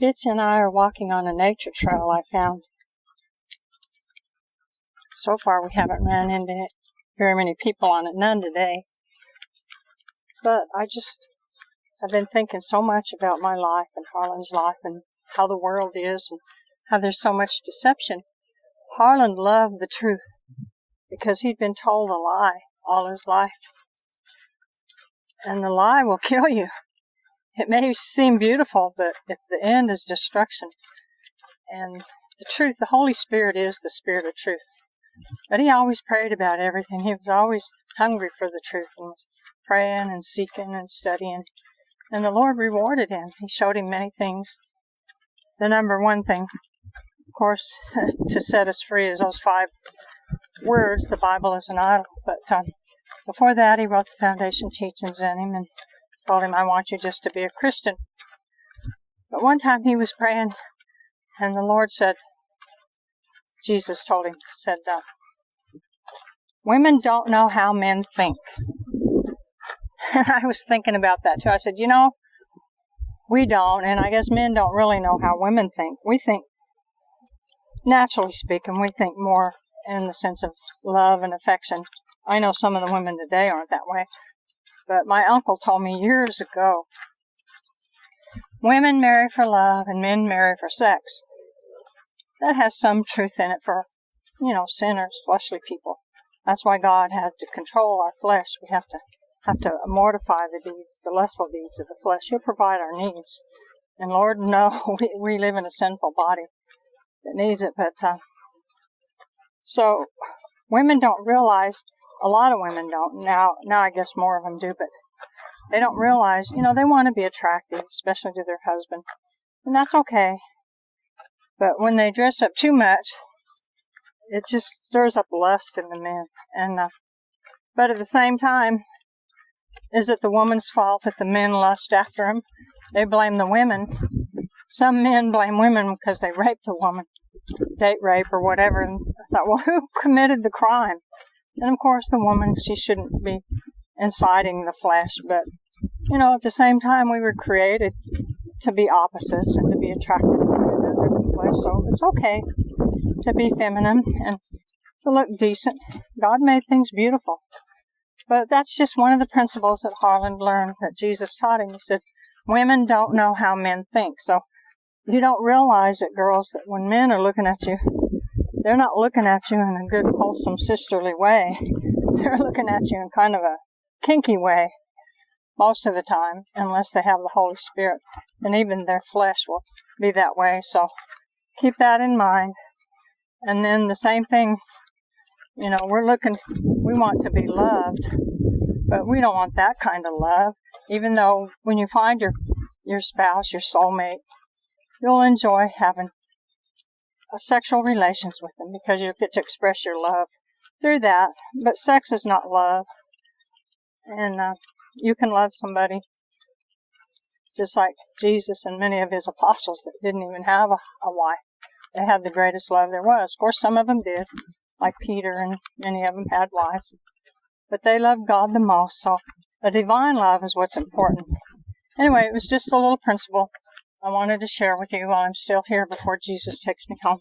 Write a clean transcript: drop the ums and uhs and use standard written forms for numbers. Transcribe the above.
Bitsy and I are walking on a nature trail I found. So far we haven't ran into very many people on it, none today. But I've been thinking so much about my life and Harlan's life and how the world is and how there's so much deception. Harlan loved the truth because he'd been told a lie all his life. And the lie will kill you. It may seem beautiful, but if the end is destruction. And the truth, the Holy Spirit is the Spirit of truth. But he always prayed about everything. He was always hungry for the truth and was praying and seeking and studying. And the Lord rewarded him. He showed him many things. The number one thing, of course, to set us free is those 5 words, the Bible is an idol. But before that, he wrote the foundation teachings in him and told him, I want you just to be a Christian. But one time he was praying, and the Lord said, Jesus told him, said, women don't know how men think. And I was thinking about that too. I said, we don't, and I guess men don't really know how women think. We think, naturally speaking, we think more in the sense of love and affection. I know some of the women today aren't that way. But my uncle told me years ago, women marry for love and men marry for sex. That has some truth in it for, sinners, fleshly people. That's why God had to control our flesh. We have to mortify the deeds, the lustful deeds of the flesh. He'll provide our needs. And Lord, no, we live in a sinful body that needs it. But so women don't realize. A lot of women don't. Now I guess more of them do, but they don't realize, they want to be attractive, especially to their husband. And that's okay. But when they dress up too much, it just stirs up lust in the men. And but at the same time, is it the woman's fault that the men lust after them? They blame the women. Some men blame women because they raped the woman, date rape or whatever. And I thought, well, who committed the crime? And of course the woman, she shouldn't be inciting the flesh, but, at the same time we were created to be opposites and to be attracted to the flesh, so it's okay to be feminine and to look decent. God made things beautiful. But that's just one of the principles that Harlan learned that Jesus taught him. He said, women don't know how men think. So you don't realize it, girls, that when men are looking at you, they're not looking at you in a good, wholesome, sisterly way. They're looking at you in kind of a kinky way most of the time, unless they have the Holy Spirit. And even their flesh will be that way. So keep that in mind. And then the same thing, we want to be loved, but we don't want that kind of love. Even though when you find your spouse, your soulmate, you'll enjoy having sexual relations with them because you get to express your love through that. But sex is not love. And you can love somebody just like Jesus and many of his apostles that didn't even have a wife. They had the greatest love there was. Of course, some of them did, like Peter, and many of them had wives. But they loved God the most. So a divine love is what's important. Anyway, it was just a little principle I wanted to share with you while I'm still here before Jesus takes me home.